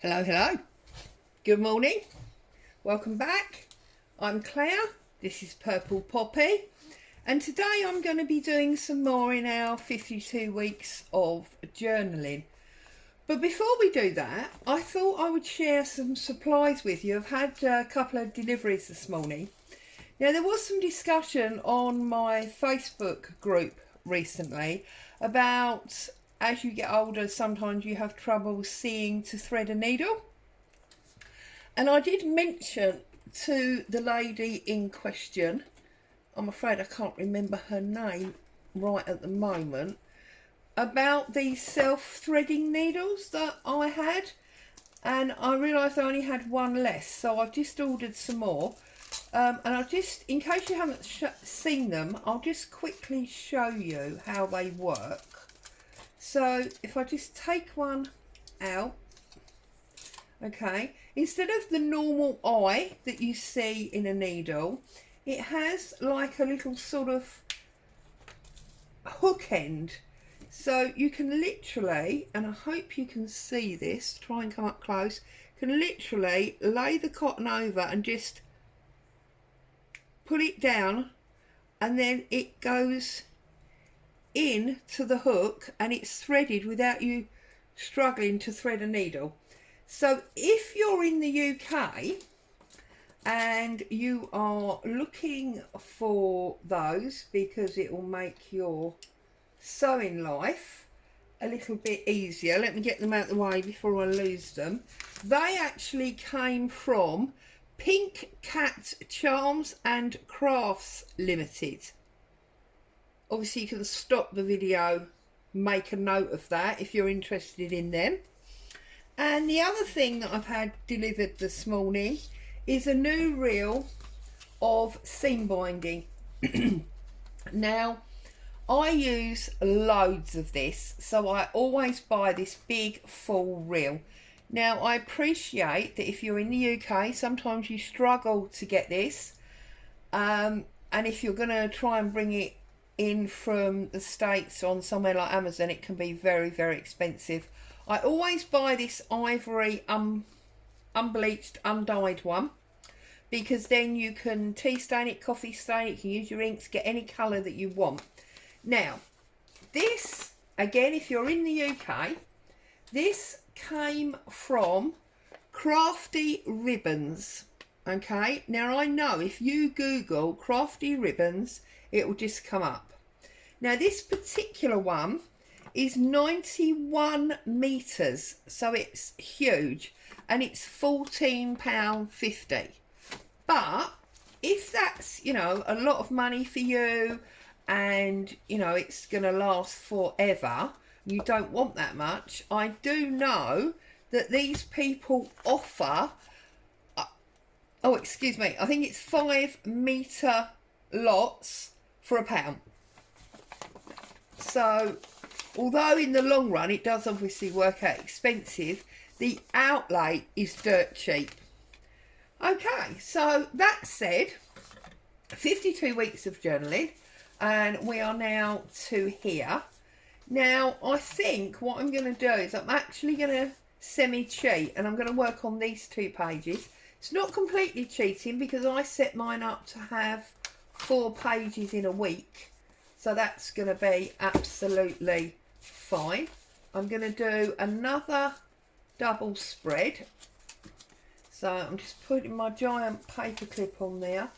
Hello, hello. Good morning. Welcome back. I'm Claire. This is Purple Poppy. And today I'm going to be doing some more in our 52 weeks of journaling. But before we do that, I thought I would share some supplies with you. I've had a couple of deliveries this morning. Now, there was some discussion on my Facebook group recently about as you get older, sometimes you have trouble seeing to thread a needle. And I did mention to the lady in question, I'm afraid I can't remember her name right at the moment, about these self-threading needles that I had. And I realised I only had one less, so I've just ordered some more. And I'll just, in case you haven't seen them, I'll just quickly show you how they work. So if I just take one out, okay, instead of the normal eye that you see in a needle, it has like a little sort of hook end. So you can literally, and I hope you can see this, try and come up close, can literally lay the cotton over and just put it down, and then it goes in to the hook and it's threaded without you struggling to thread a needle. So if you're in the UK and you are looking for those, because it will make your sewing life a little bit easier, let me get them out of the way before I lose them. They actually came from Pink Cat Charms and Crafts Limited. Obviously you can stop the video, make a note of that if you're interested in them. And the other thing that I've had delivered this morning is a new reel of seam binding. Now, I use loads of this, so I always buy this big full reel. Now, I appreciate that if you're in the UK, sometimes you struggle to get this. And if you're going to try and bring it in from the States on somewhere like Amazon, it can be very, very expensive. I always buy this ivory unbleached, undyed one, because then you can tea stain it, coffee stain it, you can use your inks, get any colour that you want. Now, this, again, if you're in the UK, this came from Crafty Ribbons. Okay, now I know if you Google Crafty Ribbons, it will just come up. Now this particular one is 91 metres, so it's huge, and it's £14.50. But if that's, you know, a lot of money for you, and you know it's going to last forever, you don't want that much, I do know that these people offer, oh excuse me, I think it's 5 metre lots for £1. So although in the long run it does obviously work out expensive, the outlay is dirt cheap. Okay, so that said, 52 weeks of journaling, and we are now to here. Now I think what I'm going to do is I'm actually going to semi-cheat, and I'm going to work on these 2 pages. It's not completely cheating because I set mine up to have 4 pages in a week, so that's going to be absolutely fine. I'm going to do another double spread, so I'm just putting my giant paper clip on there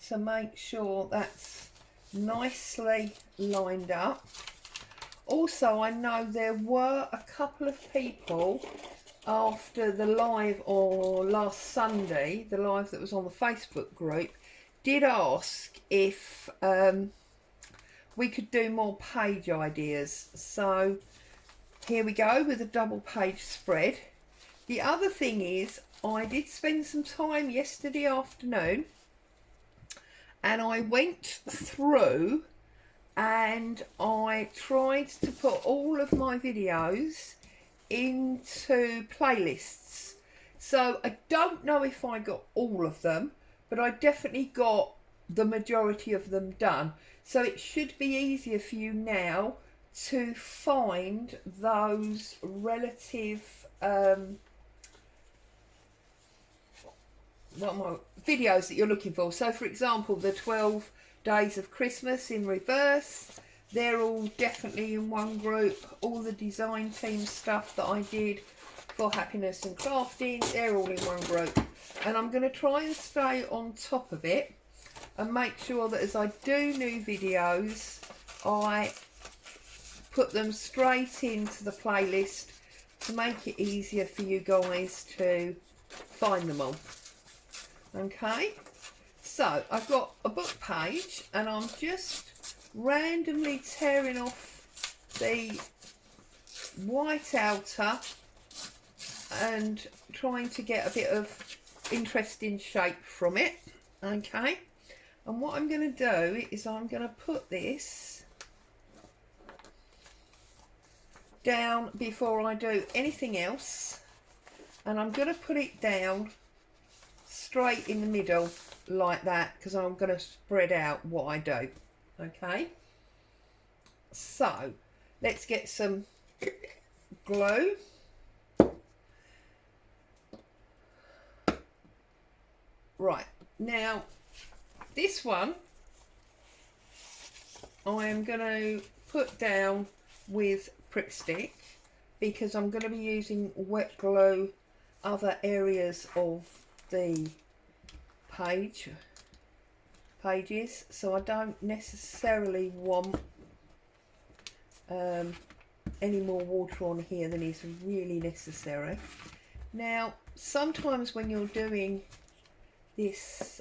to make sure that's nicely lined up. Also, I know there were a couple of people after the live, or last Sunday, the live that was on the Facebook group, did ask if we could do more page ideas. So here we go with a double page spread. The other thing is, I did spend some time yesterday afternoon and I went through and I tried to put all of my videos into playlists. So I don't know if I got all of them, but I definitely got the majority of them done. So it should be easier for you now to find those relative videos that you're looking for. So for example, the 12 days of Christmas in reverse, they're all definitely in one group. All the design team stuff that I did for Happiness and Crafting, they're all in one group. And I'm going to try and stay on top of it and make sure that as I do new videos, I put them straight into the playlist to make it easier for you guys to find them all. Okay, so I've got a book page and I'm just randomly tearing off the white outer and trying to get a bit of interesting shape from it. Okay, and what I'm going to do is I'm going to put this down before I do anything else, and I'm going to put it down straight in the middle like that because I'm going to spread out what I do. Okay, so let's get some glue. Right, now this one I am going to put down with Prick Stick because I'm going to be using wet glue other areas of the pages, so I don't necessarily want any more water on here than is really necessary. Now sometimes when you're doing this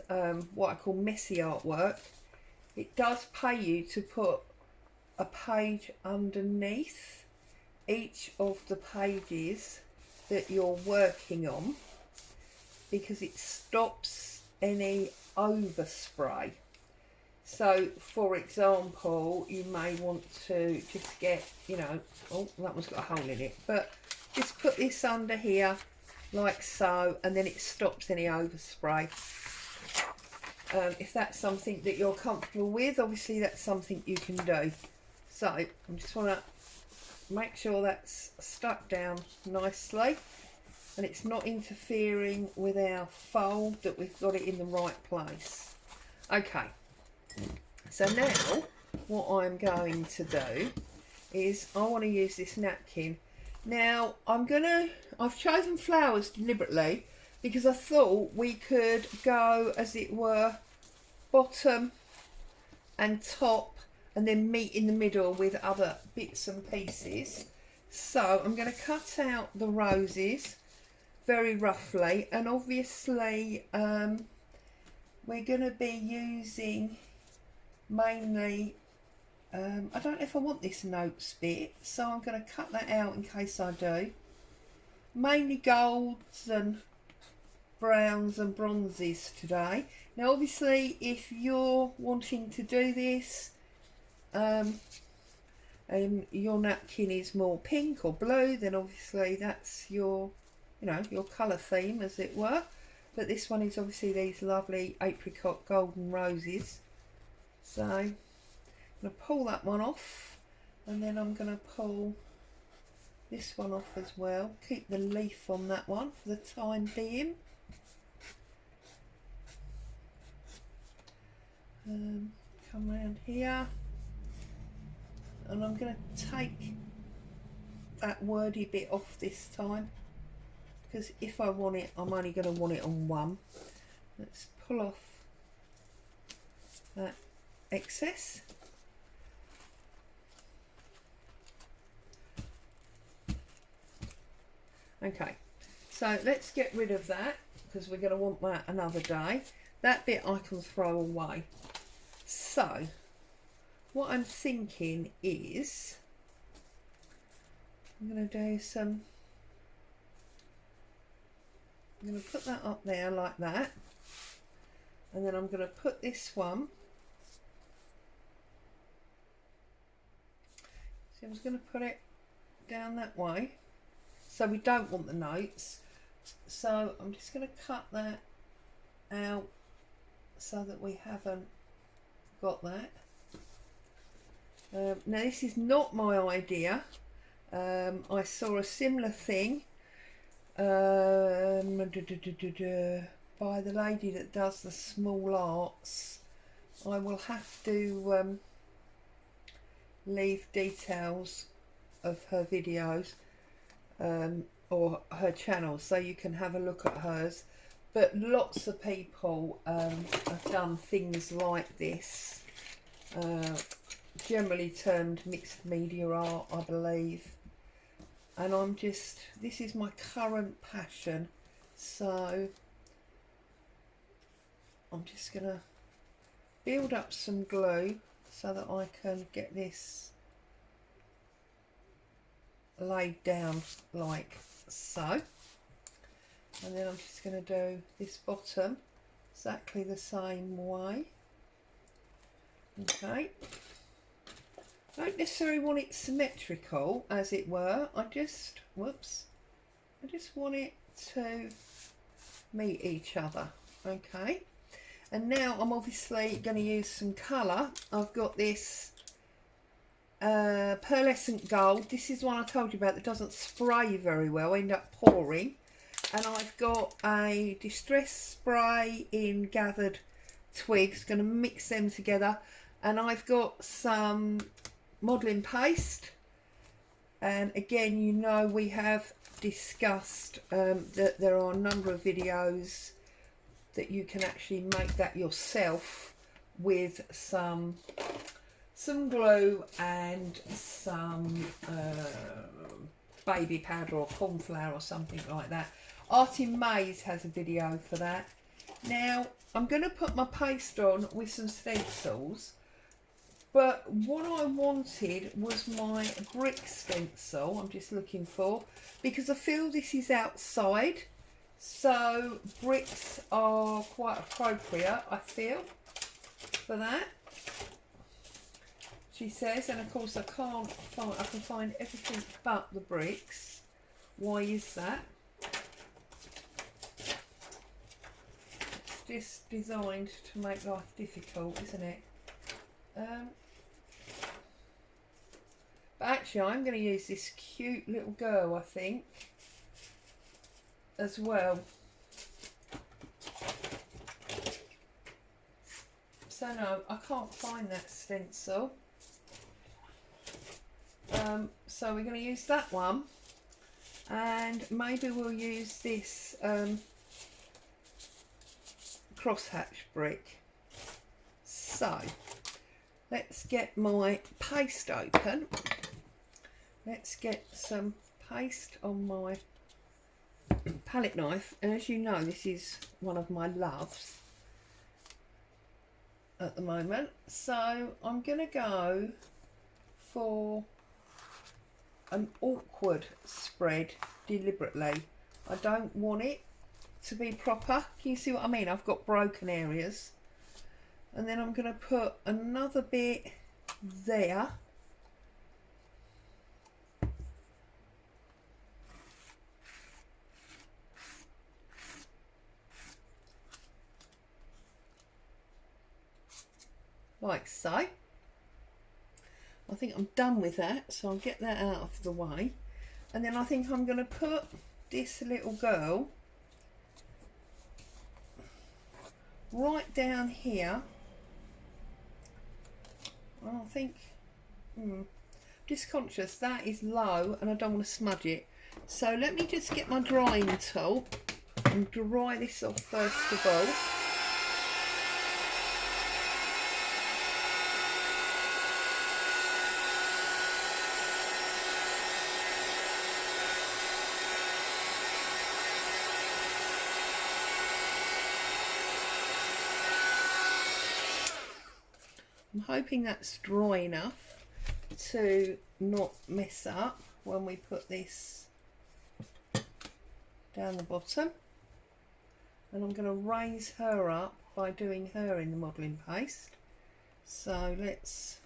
what I call messy artwork, it does pay you to put a page underneath each of the pages that you're working on because it stops any overspray. So for example, you may want to just get, you know, oh, that one's got a hole in it, but just put this under here like so, and then it stops any overspray. If that's something that you're comfortable with, obviously that's something you can do. So I just want to make sure that's stuck down nicely and it's not interfering with our fold, that we've got it in the right place. Okay, so now what I'm going to do is I want to use this napkin. Now I've chosen flowers deliberately because I thought we could go, as it were, bottom and top and then meet in the middle with other bits and pieces. So I'm going to cut out the roses very roughly, and obviously we're going to be using mainly I don't know if I want this notes bit, so I'm going to cut that out in case I do. Mainly golds and browns and bronzes today. Now obviously if you're wanting to do this and your napkin is more pink or blue, then obviously that's your, you know, your colour theme, as it were. But this one is obviously these lovely apricot golden roses. So I'm going to pull that one off, and then I'm going to pull this one off as well. Keep the leaf on that one for the time being. Come around here, and I'm going to take that wordy bit off this time, because if I want it, I'm only going to want it on one. Let's pull off that excess. Okay, so let's get rid of that because we're going to want that another day. That bit I can throw away. So what I'm thinking is I'm going to do some, I'm going to put that up there like that, and then I'm going to put this one, so I'm just going to put it down that way, so we don't want the notes. So I'm just going to cut that out so that we haven't got that. Now this is not my idea. I saw a similar thing by by the lady that does the small arts. I will have to leave details of her videos or her channel so you can have a look at hers. But lots of people have done things like this, generally termed mixed media art, I believe. And I'm just, this is my current passion, so I'm just going to build up some glue so that I can get this laid down like so. And then I'm just going to do this bottom exactly the same way. Okay. I don't necessarily want it symmetrical, as it were. I just want it to meet each other. Okay. And now I'm obviously going to use some colour. I've got this pearlescent gold. This is one I told you about that doesn't spray very well, end up pouring. And I've got a distress spray in gathered twigs, going to mix them together. And I've got some modelling paste, and again, you know, we have discussed that there are a number of videos that you can actually make that yourself with some glue and some baby powder or corn flour or something like that. Artin Mays has a video for that. Now I'm going to put my paste on with some stencils, but what I wanted was my brick stencil. I'm just looking for, because I feel this is outside, so bricks are quite appropriate, I feel, for that, she says. And of course I can find everything but the bricks. Why is that? It's just designed to make life difficult, isn't it? But actually I'm going to use this cute little girl, I think, as well. So no, I can't find that stencil. So we're going to use that one, and maybe we'll use this crosshatch brick. So let's get my paste open. Let's get some paste on my palette knife, and as you know, this is one of my loves at the moment. So I'm going to go for an awkward spread deliberately. I don't want it to be proper. Can you see what I mean? I've got broken areas. And then I'm going to put another bit there. Like so. I think I'm done with that, so I'll get that out of the way. And then I think I'm going to put this little girl right down here. I think, just conscious that is low and I don't want to smudge it. So let me just get my drying tool and dry this off first of all. I'm hoping that's dry enough to not mess up when we put this down the bottom. And I'm going to raise her up by doing her in the modelling paste. So let's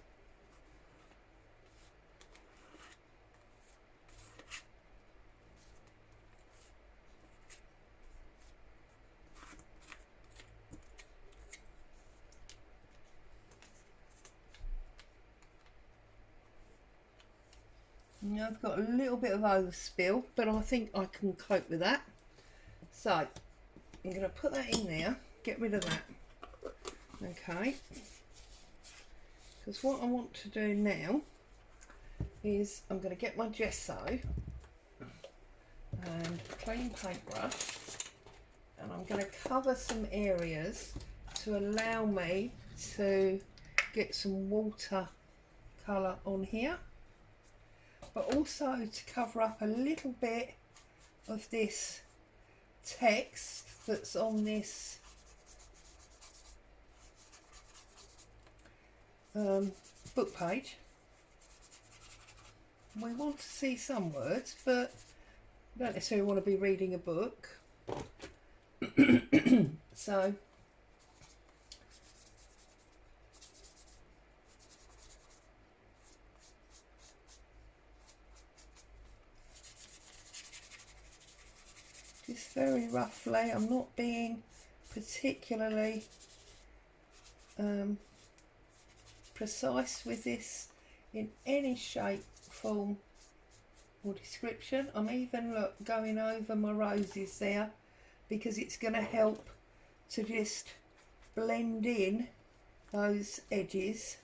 now I've got a little bit of overspill, but I think I can cope with that. So I'm going to put that in there, get rid of that. Okay, because what I want to do now is I'm going to get my gesso and clean paintbrush, and I'm going to cover some areas to allow me to get some water colour on here, but also to cover up a little bit of this text that's on this book page. We want to see some words, but we don't necessarily want to be reading a book. So just very roughly, I'm not being particularly precise with this in any shape, form or description. I'm even going over my roses there because it's going to help to just blend in those edges.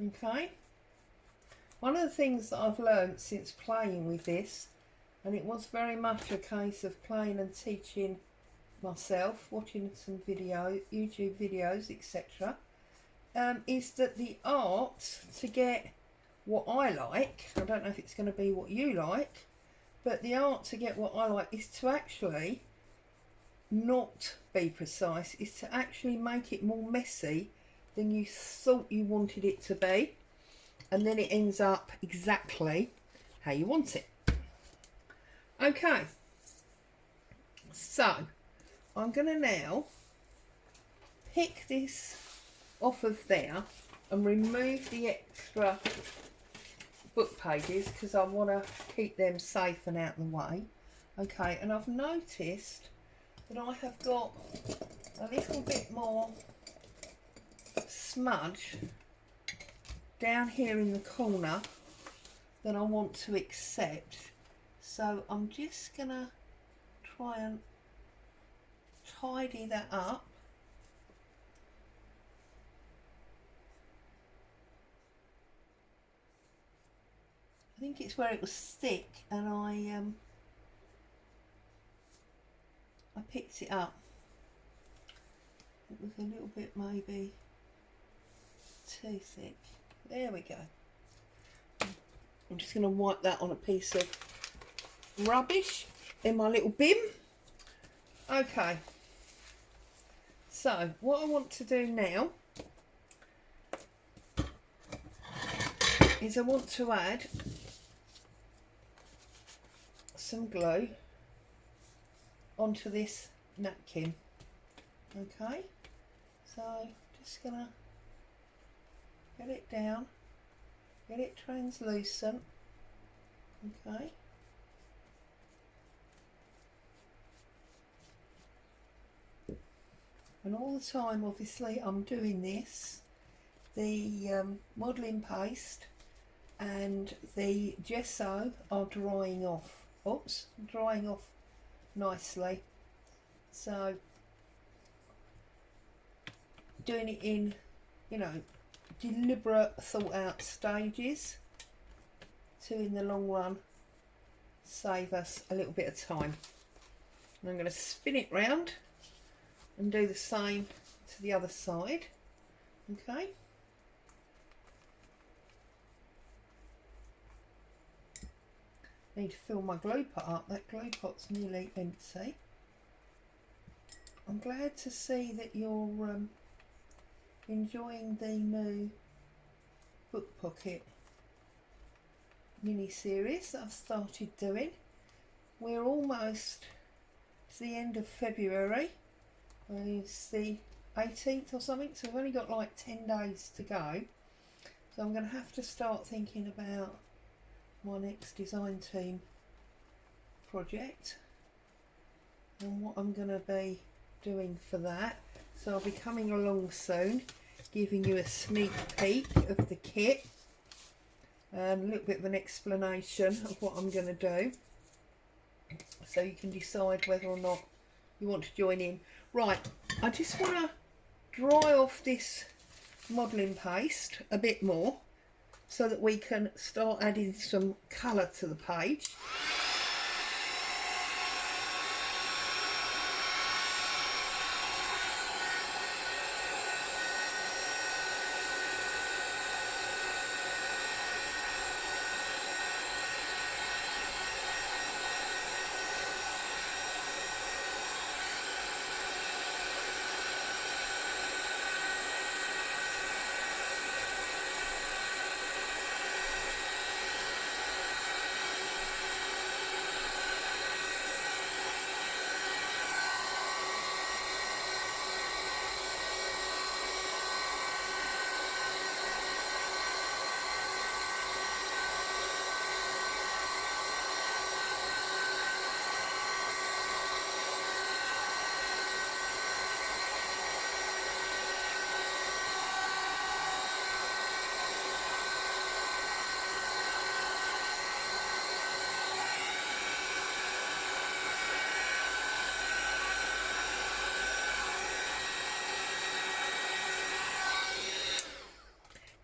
Okay, one of the things that I've learned since playing with this, and it was very much a case of playing and teaching myself, watching some YouTube videos, etc., is that the art to get what I like, I don't know if it's going to be what you like, but the art to get what I like is to actually not be precise, is to actually make it more messy than you thought you wanted it to be, and then it ends up exactly how you want it. Okay, so I'm going to now pick this off of there and remove the extra book pages because I want to keep them safe and out of the way. Okay, and I've noticed that I have got a little bit more smudge down here in the corner than I want to accept. So I'm just going to try and tidy that up. I think it's where it was thick and I picked it up. It was a little bit maybe too thick. There we go. I'm just going to wipe that on a piece of rubbish in my little bin. Okay, so what I want to do now is I want to add some glue onto this napkin. Okay, so just gonna get it down, get it translucent. Okay, and all the time obviously I'm doing this, the modelling paste and the gesso are drying off. Oops, drying off nicely. So doing it in, you know, deliberate, thought out stages to in the long run save us a little bit of time. And I'm going to spin it round and do the same to the other side. Okay. Need to fill my glue pot up. That glue pot's nearly empty. I'm glad to see that you're enjoying the new book pocket mini series that I've started doing. We're almost to the end of February. It's the 18th or something, so we've only got like 10 days to go. So I'm going to have to start thinking about my next design team project and what I'm going to be doing for that. So I'll be coming along soon, giving you a sneak peek of the kit. and a little bit of an explanation of what I'm going to do, so you can decide whether or not you want to join in. Right, I just want to dry off this modelling paste a bit more so that we can start adding some colour to the page.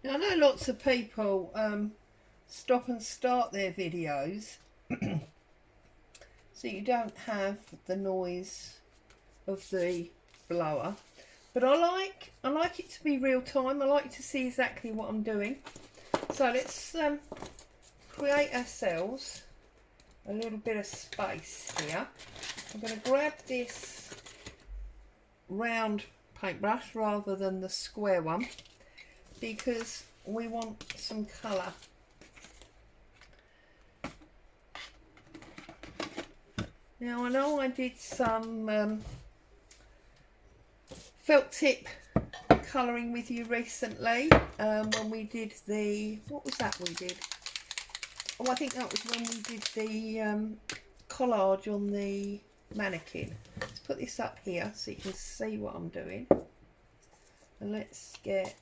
Now, I know lots of people stop and start their videos so you don't have the noise of the blower, but I like it to be real time. I like to see exactly what I'm doing. So let's create ourselves a little bit of space here. I'm going to grab this round paintbrush rather than the square one, because we want some colour. Now, I know I did some felt tip colouring with you recently when we did the, what was that we did? Oh, I think that was when we did the collage on the mannequin. Let's put this up here so you can see what I'm doing. And let's get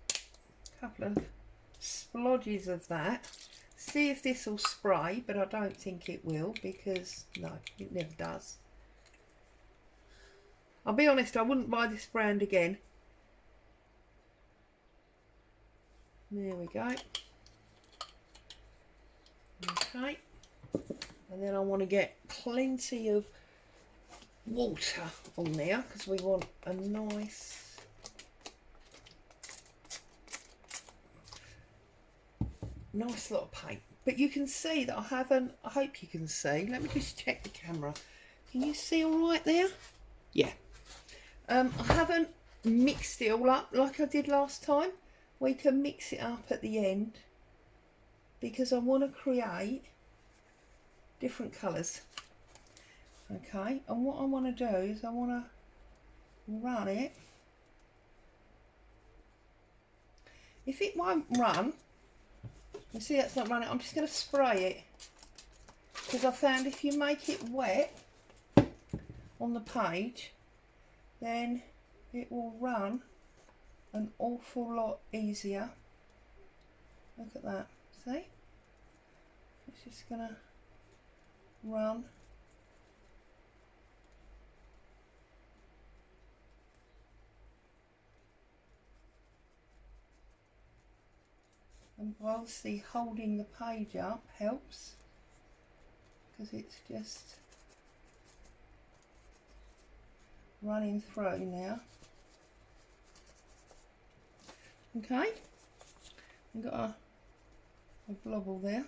a couple of splodges of that. See if this will spray, but I don't think it will, because no, it never does. I'll be honest, I wouldn't buy this brand again. There we go. Okay, and then I want to get plenty of water on there because we want a nice lot of paint. But you can see that I haven't, I hope you can see, let me just check the camera. Can you see all right there? Yeah. I haven't mixed it all up like I did last time. We can mix it up at the end because I want to create different colours. Okay, and what I want to do is I want to run it. If it won't run, you see that's not running, I'm just going to spray it, because I found if you make it wet on the page, then it will run an awful lot easier. Look at that, see? It's just going to run. And obviously holding the page up helps, because it's just running through now. Okay, I've got a blobble there,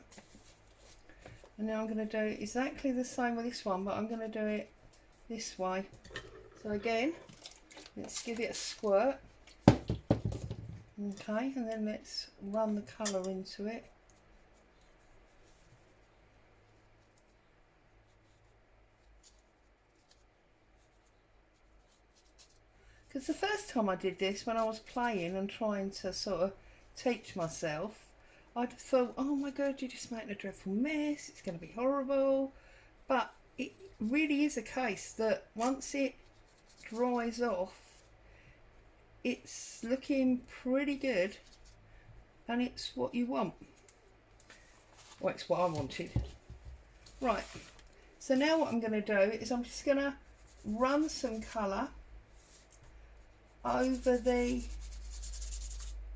and now I'm going to do exactly the same with this one, but I'm going to do it this way. So again, let's give it a squirt. Okay, and then let's run the colour into it. Because the first time I did this, when I was playing and trying to sort of teach myself, I'd thought, oh my god, you're just making a dreadful mess, it's going to be horrible. But it really is a case that once it dries off, it's looking pretty good. and it's what you want. Well, it's what I wanted. Right, so now what I'm going to do is I'm just going to run some colour over the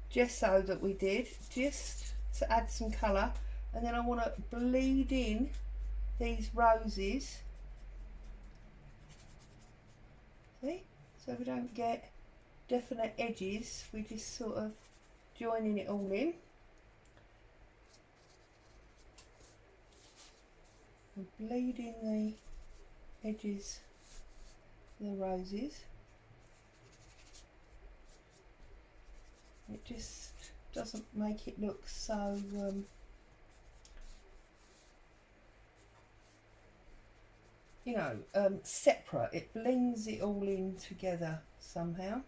gesso that we did, just to add some colour, and then I want to bleed in these roses. See? So we don't get definite edges, we just sort of joining it all in. And bleed in the edges of the roses. It just doesn't make it look so you know, separate. It blends it all in together somehow.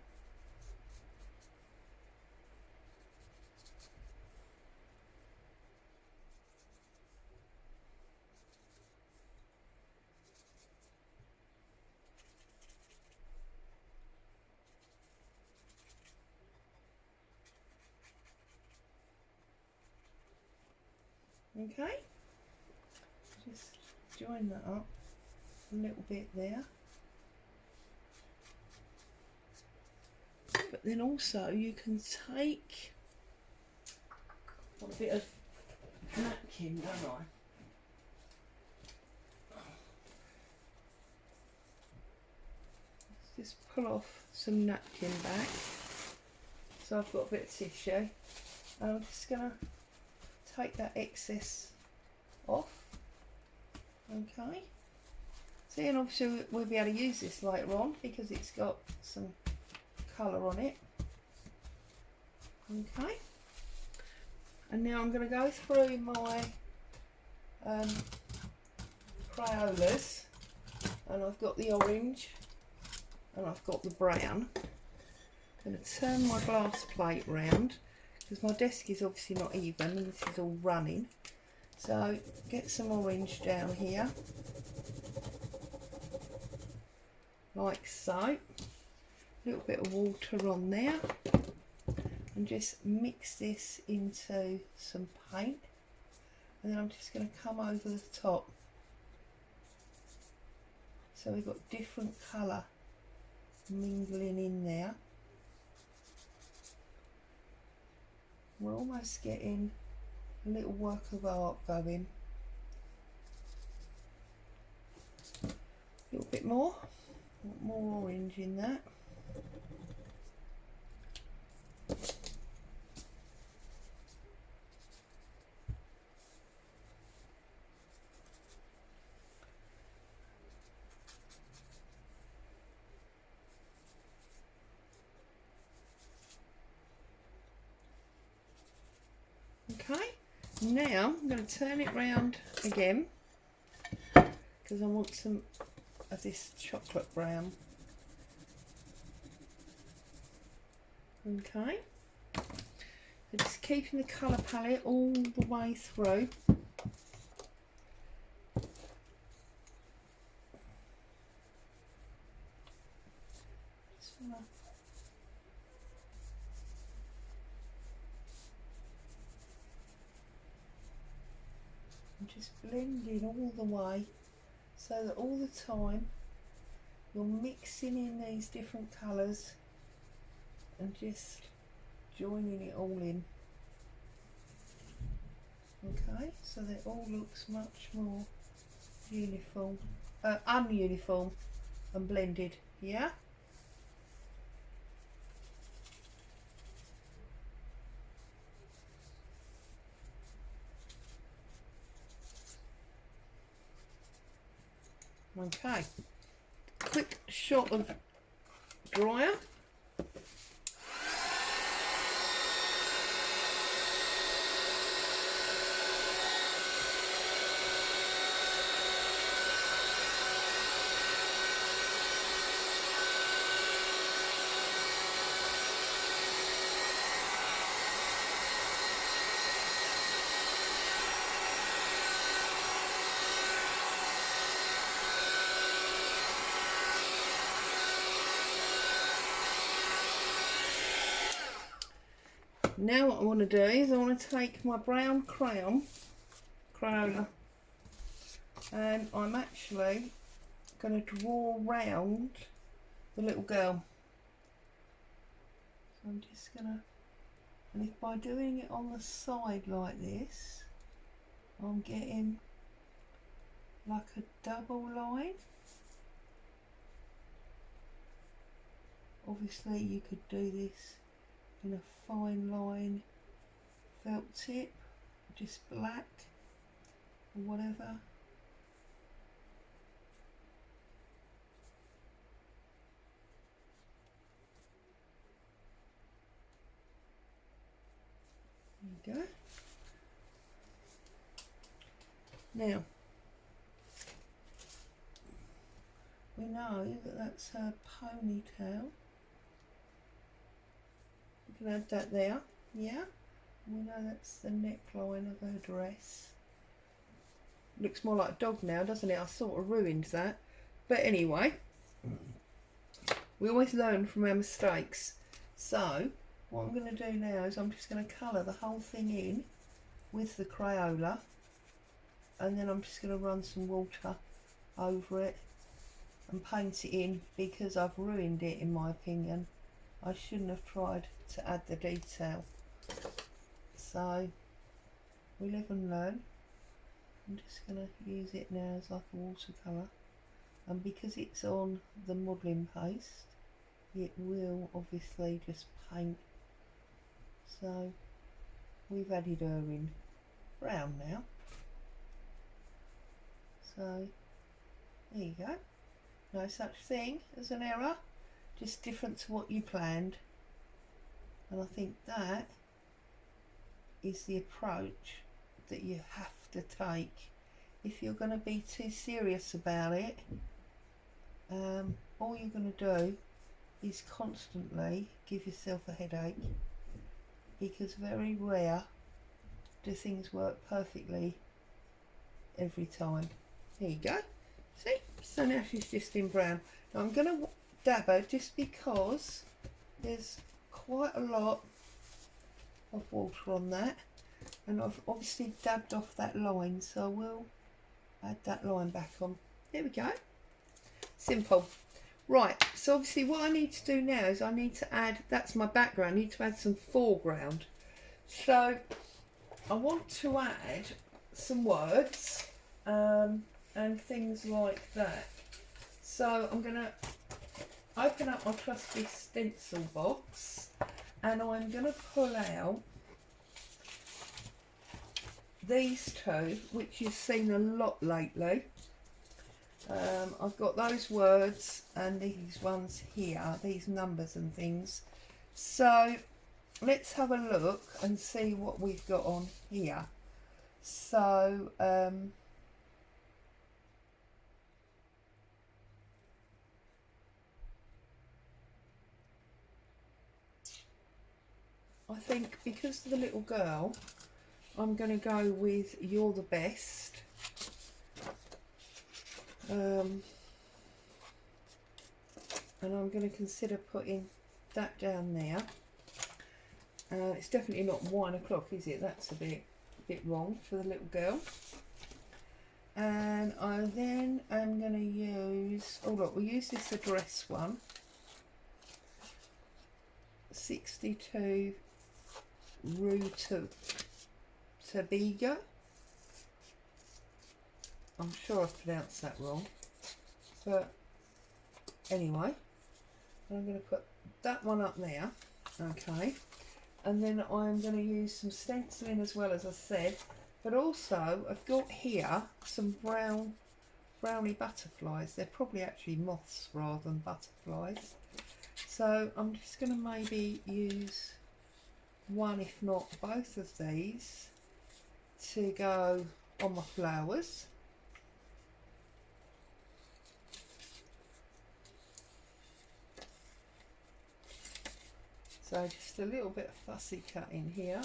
Okay, just join that up a little bit there, but then also you can take a bit of napkin, don't I? Let's just pull off some napkin back, so I've got a bit of tissue, and I'm just going to take that excess off. Okay, see, and obviously we'll be able to use this later on because it's got some colour on it. Okay, and now I'm going to go through my Crayolas, and I've got the orange and I've got the brown. I'm going to turn my glass plate round because my desk is obviously not even and this is all running. So get some orange down here, like so. A little bit of water on there, and just mix this into some paint, and then I'm just going to come over the top. So we've got different colour mingling in there. We're almost getting a little work of art going. A little bit more orange in that. Okay, now I'm going to turn it round again because I want some of this chocolate brown. Okay, so just keeping the colour palette all the way through. Just blending all the way so that all the time you're mixing in these different colours and just joining it all in. Okay, so that it all looks much more uniform, ununiform and blended, yeah? Okay, quick shot of dryer. Now what I want to do is I want to take my brown Crayola, and I'm actually going to draw round the little girl. So I'm just going to, and if by doing it on the side like this, I'm getting like a double line. Obviously you could do this in a fine line felt tip, just black or whatever. There you go. Now we know that that's her ponytail. We can add that there, yeah. We know that's the neckline of her dress. Looks more like a dog now, doesn't it? I sort of ruined that. But anyway, we always learn from our mistakes. So what I'm going to do now is I'm just going to colour the whole thing in with the Crayola, and then I'm just going to run some water over it and paint it in, because I've ruined it in my opinion. I shouldn't have tried to add the detail. So we live and learn. I'm just going to use it now as like a watercolour, and because it's on the modelling paste it will obviously just paint. So we've added her in brown now. So there you go. No such thing as an error, just different to what you planned. And I think that is the approach that you have to take if you're going to be too serious about it. All you're going to do is constantly give yourself a headache, because very rare do things work perfectly every time. There you go. See? So now she's just in brown. Now I'm going to dab her just because there's quite a lot of water on that, and I've obviously dabbed off that line, so I will add that line back on. There we go. Simple. Right, so obviously what I need to do now is I need to add, that's my background, I need to add some foreground. So I want to add some words and things like that. So I'm going to open up my trusty stencil box, and I'm going to pull out these two, which you've seen a lot lately. I've got those words and these ones here, these numbers and things. So let's have a look and see what we've got on here. So I think because of the little girl, I'm going to go with "You're the Best." And I'm going to consider putting that down there. It's definitely not 1 o'clock, is it? That's a bit wrong for the little girl. And I then am going to use, oh look, we'll use this address one. 62 Rue Tabiga. I'm sure I've pronounced that wrong, but anyway, I'm going to put that one up there, okay, and then I'm going to use some stenciling as well, as I said, but also I've got here some brownie butterflies. They're probably actually moths rather than butterflies, so I'm just going to maybe use one, if not both of these, to go on my flowers. So just a little bit of fussy cutting here.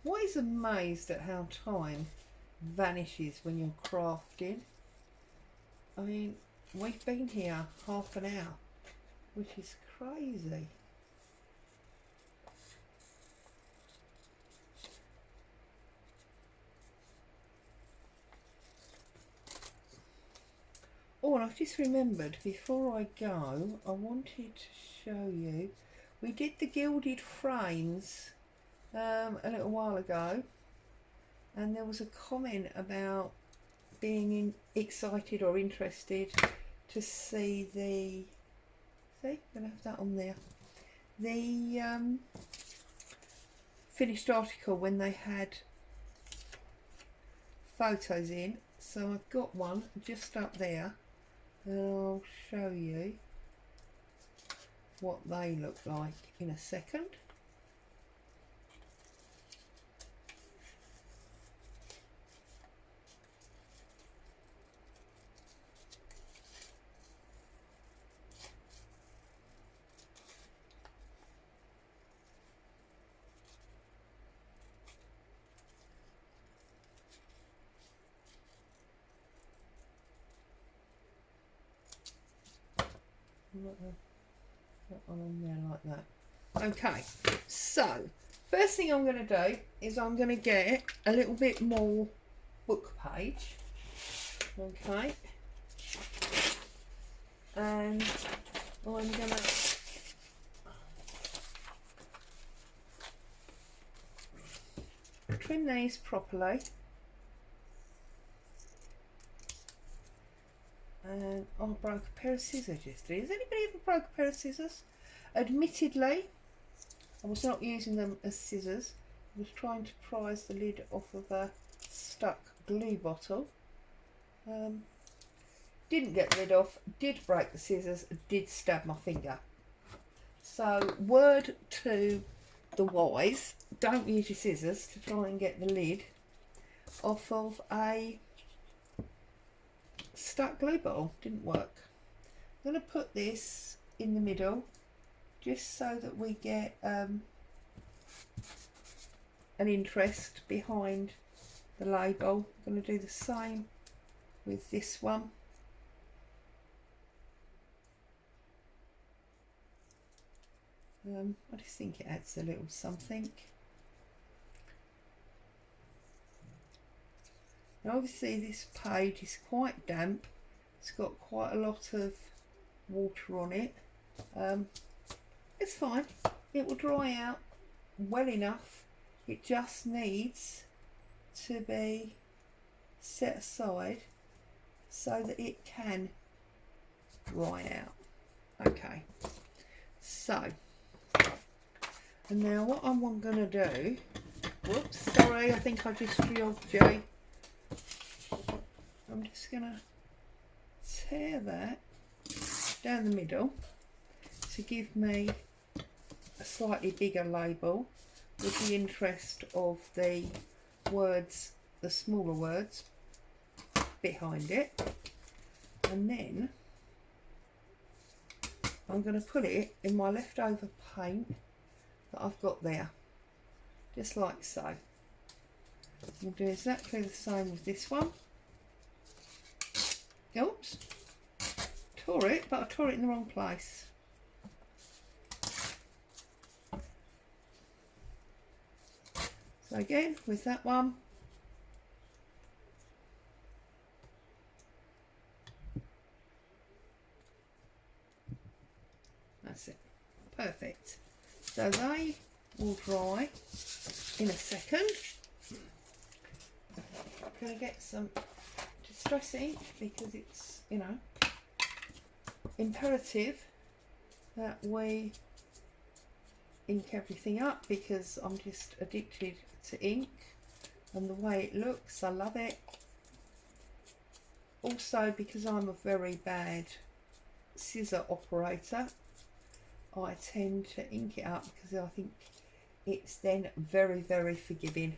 I'm always amazed at how time vanishes when you're crafting. I mean, we've been here half an hour, which is crazy. Oh, and I've just remembered, before I go, I wanted to show you, we did the gilded frames a little while ago, and there was a comment about being excited or interested to see the, see, I'm going to have that on there, the finished article when they had photos in. So I've got one just up there, and I'll show you what they look like in a second. That one on there like that. Okay, so first thing I'm going to do is I'm going to get a little bit more book page. Okay, and I'm going to trim these properly. And I broke a pair of scissors yesterday. Has anybody ever broke a pair of scissors? Admittedly, I was not using them as scissors. I was trying to prise the lid off of a stuck glue bottle. Didn't get the lid off, did break the scissors, did stab my finger. So word to the wise, don't use your scissors to try and get the lid off of a stuck glue bottle. Didn't work. I'm going to put this in the middle just so that we get an interest behind the label. I'm going to do the same with this one. I just think it adds a little something. Now obviously this page is quite damp. It's got quite a lot of water on it. It's fine. It will dry out well enough. It just needs to be set aside so that it can dry out. Okay, so, and now what I'm going to do, whoops, sorry, I think I just jogged you. I'm just going to tear that down the middle to give me a slightly bigger label with the interest of the words, the smaller words behind it, and then I'm going to put it in my leftover paint that I've got there, just like so. We'll do exactly the same with this one. Oops, tore it, but I tore it in the wrong place. So again, with that one, that's it, perfect. So they will dry in a second. I'm going to get some distress ink because it's, you know, imperative that we ink everything up because I'm just addicted to ink and the way it looks. I love it. Also because I'm a very bad scissor operator, I tend to ink it up because I think it's then very, very forgiving.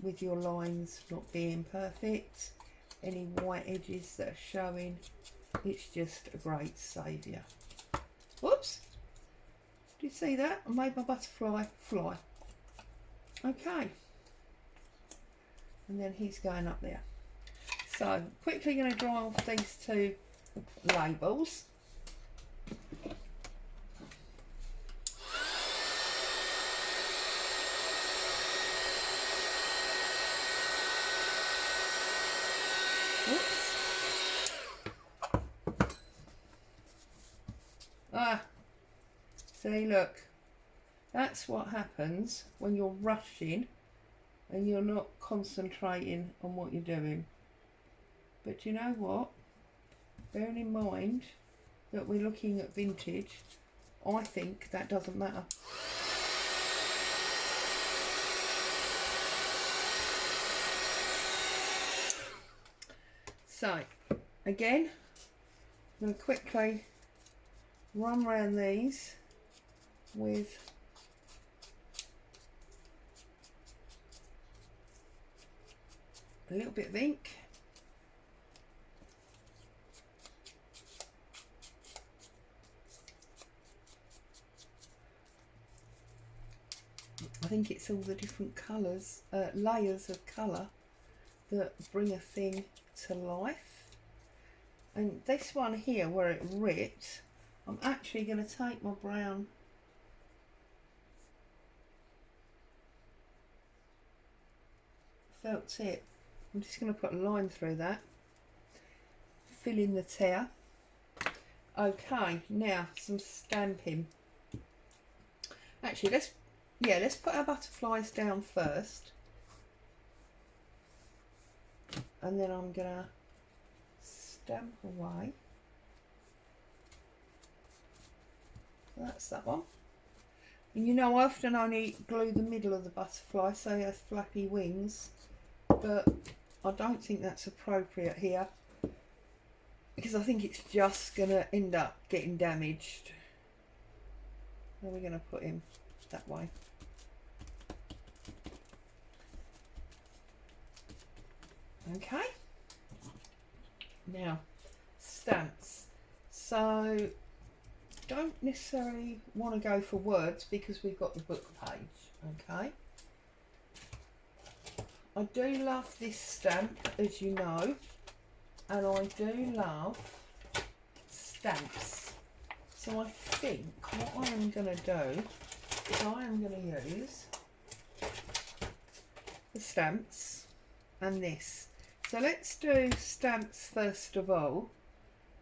With your lines not being perfect, any white edges that are showing, it's just a great saviour. Whoops, did you see that? I made my butterfly fly. Okay, and then he's going up there. So quickly going to dry off these two labels. Oops. Ah, see, look, that's what happens when you're rushing and you're not concentrating on what you're doing. But you know what? Bearing in mind that we're looking at vintage, I think that doesn't matter. So, again, I'm going to quickly run around these with a little bit of ink. I think it's all the different colours, layers of colour that bring a thing to life. And this one here where it ripped, I'm actually going to take my brown felt tip. I'm just going to put a line through that, fill in the tear. Okay, now some stamping. Actually, let's put our butterflies down first, and then I'm gonna stamp away. So that's that one. And you know, I often only glue the middle of the butterfly so it has flappy wings, but I don't think that's appropriate here because I think it's just gonna end up getting damaged. So we're gonna put him that way. Okay, now stamps. So don't necessarily want to go for words because we've got the book page. Okay, I do love this stamp, as you know, and I do love stamps. So I think what I am going to do is I am going to use the stamps and this. So let's do stamps first of all,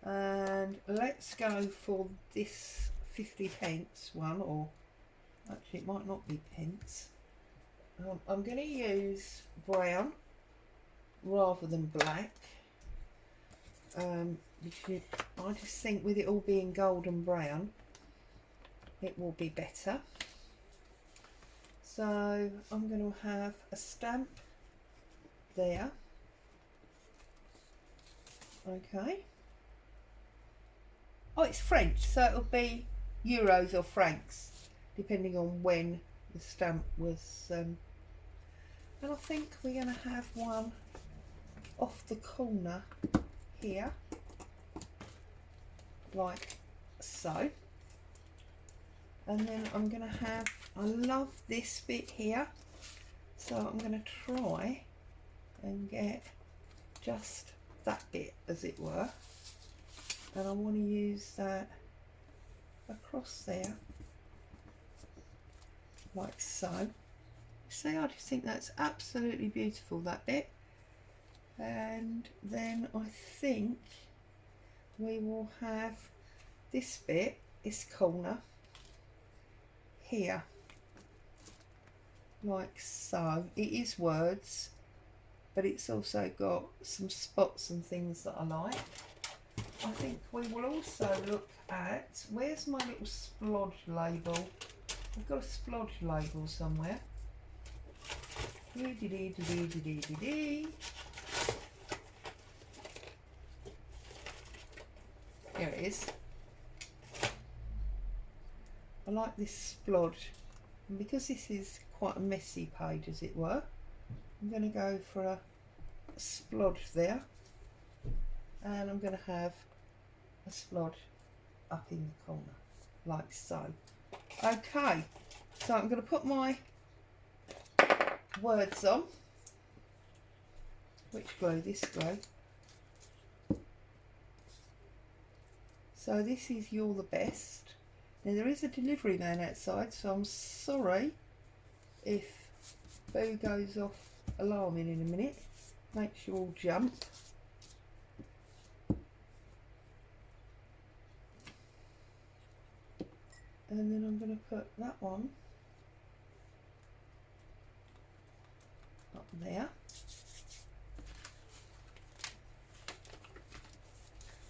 and let's go for this 50p one, or actually it might not be pence. I'm going to use brown rather than black, because I just think with it all being golden brown it will be better. So I'm going to have a stamp there. Okay. Oh, it's French, so it'll be euros or francs, depending on when the stamp was. And I think we're going to have one off the corner here, like so. And then I'm going to have, I love this bit here, so I'm going to try and get just that bit, as it were, and I want to use that across there like so. See, I just think that's absolutely beautiful, that bit. And then I think we will have this bit, this corner here, like so. It is words, but it's also got some spots and things that I like. I think we will also look at, where's my little splodge label? I've got a splodge label somewhere. Here it is. I like this splodge, and because this is quite a messy page, as it were, I'm going to go for a splodge there, and I'm going to have a splodge up in the corner, like so. Okay, so I'm going to put my words on. Which glue? This glue. So this is You're the Best. Now there is a delivery man outside, so I'm sorry if Boo goes off alarming in a minute. Makes you all jump. And then I'm going to put that one up there.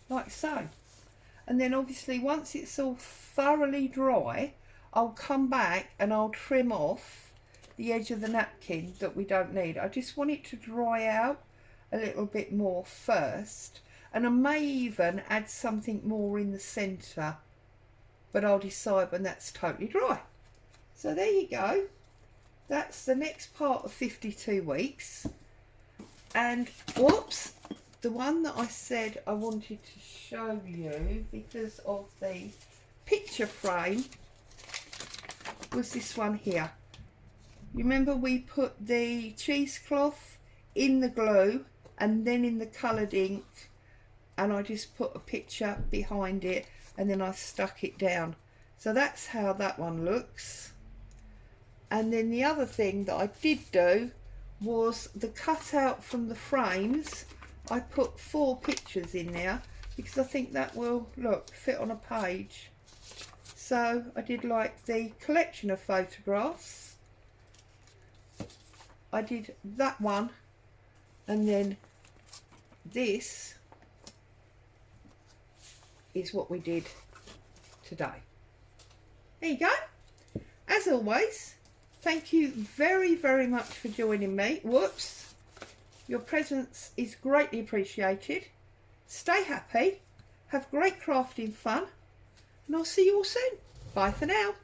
Like so. And then obviously once it's all thoroughly dry, I'll come back and I'll trim off the edge of the napkin that we don't need. I just want it to dry out a little bit more first, and I may even add something more in the centre, but I'll decide when that's totally dry. So there you go. That's the next part of 52 weeks. And whoops, the one that I said I wanted to show you because of the picture frame was this one here. You remember we put the cheesecloth in the glue and then in the coloured ink, and I just put a picture behind it and then I stuck it down. So that's how that one looks. And then the other thing that I did do was the cutout from the frames. I put 4 pictures in there because I think that will fit on a page. So I did like the collection of photographs. I did that one, and then this is what we did today. There you go. As always, thank you very, very much for joining me. Whoops. Your presence is greatly appreciated. Stay happy, have great crafting fun, and I'll see you all soon. Bye for now.